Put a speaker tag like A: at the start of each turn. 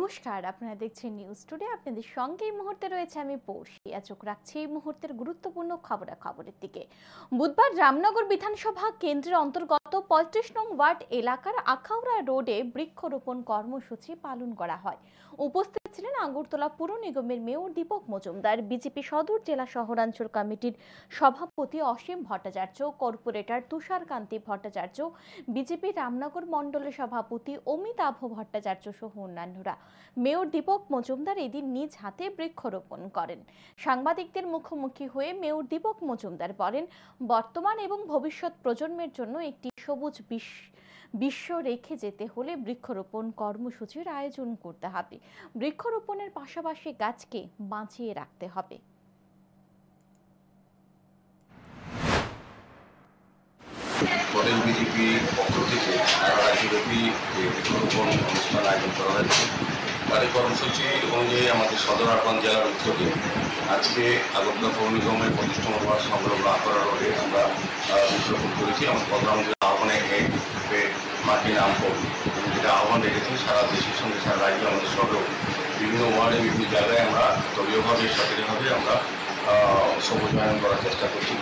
A: নমস্কার, আপনারা দেখছেন নিউজ টুডে। আপনাদের সঙ্গে এই মুহূর্তে রয়েছে আমি পৌশিয়া। চোখ রাখছি এই মুহূর্তের গুরুত্বপূর্ণ খবরাখবরের দিকে। বুধবার রামনগর বিধানসভা কেন্দ্রের অন্তর্গত 35 নং ওয়ার্ড এলাকার আখাউড়া রোডে বৃক্ষরোপণ কর্মসূচি পালন করা হয়। উপস্থিত ছিলেন আগরতলা পুর নিগমের মেয়র দীপক মজুমদার, বিজেপি সদর জেলা শহরাঞ্চল কমিটির সভাপতি অসীম ভট্টাচার্য, কর্পোরেটর তুষারকান্তি ভট্টাচার্য, বিজেপি রামনগর মণ্ডলের সভাপতি অমিতাভ ভট্টাচার্য সহ অন্যান্যরা। মেয়র দীপক মজুমদার এদিন নিজ হাতে বৃক্ষরোপণ করেন। সাংবাদিকদের মুখোমুখি হয়ে মেয়র দীপক মজুমদার বলেন, বর্তমান এবং ভবিষ্যৎ প্রজন্মের জন্য একটি সবুজ বিশ্ব রেখে যেতে হলে বৃক্ষরোপণ কর্মসূচির আয়োজন করতে হবে। বৃক্ষরোপণের পাশাপাশি গাছকে বাঁচিয়ে রাখতে হবে।
B: বিজেপির পক্ষ থেকে সারা রাজ্যব্যাপী বৃক্ষরোপণ অনুষ্ঠান আয়োজন করা হয়েছে। তার কর্মসূচি অনুযায়ী আমাদের সদর আরবান জেলার উদ্যোগে আজকে আগরতলা পৌর নিগমের 25 নম্বর ওয়ার্ড সংলগ্ন আখাউড়া রোডে আমরা বৃক্ষরোপণ করেছি। আমার প্রোগ্রাম আহ্বানে মাটি নাম করব, যেটা আহ্বান রেখেছি সারা দেশের সঙ্গে সারা রাজ্যে আমাদের সঙ্গেও বিভিন্ন ওয়ার্ডে বিভিন্ন জায়গায় আমরা দলীয়ভাবে সক্রিয়ভাবে আমরা সবুজায়ন করার চেষ্টা করছি।